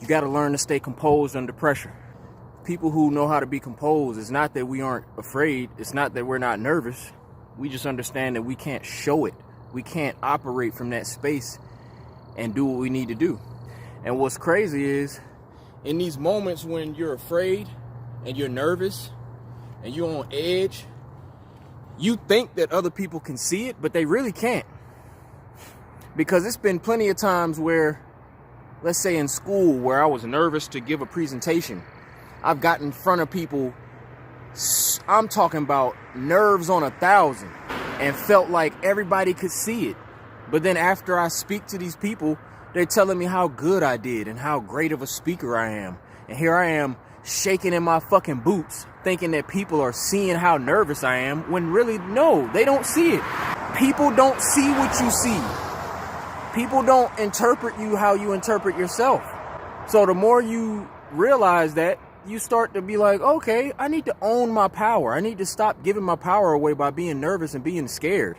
You got to learn to stay composed under pressure. People who know how to be composed, it's not that we aren't afraid. It's not that we're not nervous. We just understand that we can't show it. We can't operate from that space and do what we need to do. And what's crazy is, in these moments when you're afraid and you're nervous and you're on edge, you think that other people can see it, but they really can't. Because it's been plenty of times where, let's say in school, where I was nervous to give a presentation. I've gotten in front of people, I'm talking about nerves on 1,000, and felt like everybody could see it. But then after I speak to these people, they're telling me how good I did and how great of a speaker I am. And here I am shaking in my fucking boots, thinking that people are seeing how nervous I am, when really, no, they don't see it. People don't see what you see. People don't interpret you how you interpret yourself. So the more you realize that, you start to be like, okay, I need to own my power. I need to stop giving my power away by being nervous and being scared.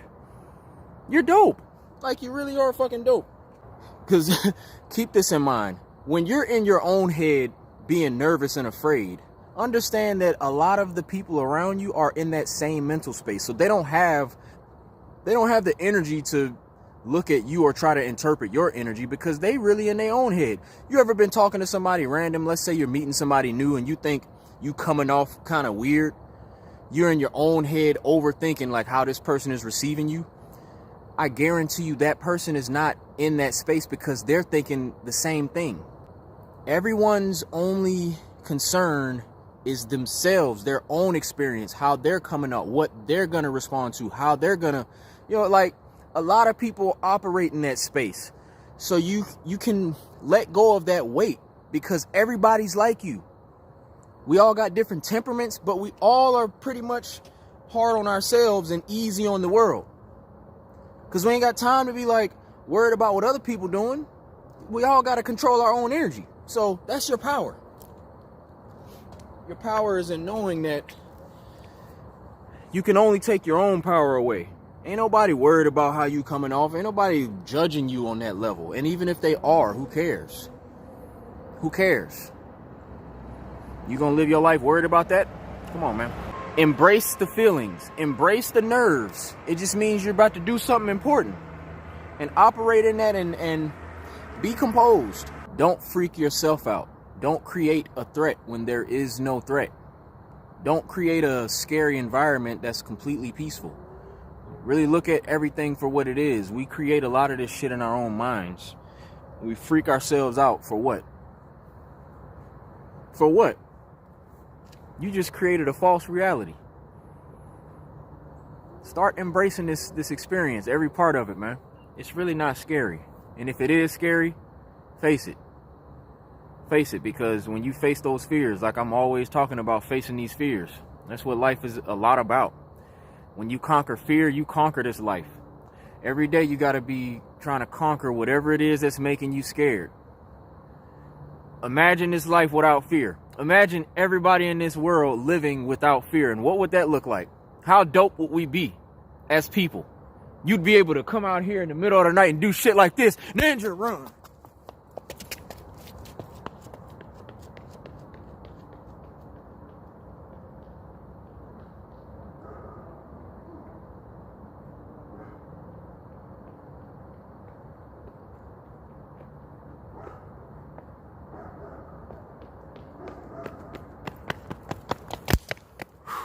You're dope. Like, you really are fucking dope. Because keep this in mind. When you're in your own head being nervous and afraid, understand that a lot of the people around you are in that same mental space. So they don't have the energy to look at you or try to interpret your energy, because they really in their own head. You ever been talking to somebody random? Let's say you're meeting somebody new and you think you coming off kind of weird. You're in your own head overthinking like how this person is receiving you. I guarantee you that person is not in that space, because they're thinking the same thing. Everyone's only concern is themselves, their own experience, how they're coming up, what they're going to respond to, how they're going to, like, a lot of people operate in that space. So you can let go of that weight, because everybody's like you. We all got different temperaments, but we all are pretty much hard on ourselves and easy on the world. Because we ain't got time to be like worried about what other people doing. We all got to control our own energy. So that's your power. Your power is in knowing that you can only take your own power away. Ain't nobody worried about how you coming off. Ain't nobody judging you on that level. And even if they are, who cares? Who cares? You gonna live your life worried about that? Come on, man. Embrace the feelings. Embrace the nerves. It just means you're about to do something important. And operate in that and be composed. Don't freak yourself out. Don't create a threat when there is no threat. Don't create a scary environment that's completely peaceful. Really look at everything for what it is. We create a lot of this shit in our own minds. We freak ourselves out for what? For what? You just created a false reality. Start embracing this experience, every part of it, man. It's really not scary. And if it is scary, face it. Face it, because when you face those fears, like I'm always talking about, facing these fears, that's what life is a lot about. When you conquer fear, you conquer this life. Every day you got to be trying to conquer whatever it is that's making you scared. Imagine this life without fear. Imagine everybody in this world living without fear. And what would that look like? How dope would we be as people? You'd be able to come out here in the middle of the night and do shit like this. Ninja run.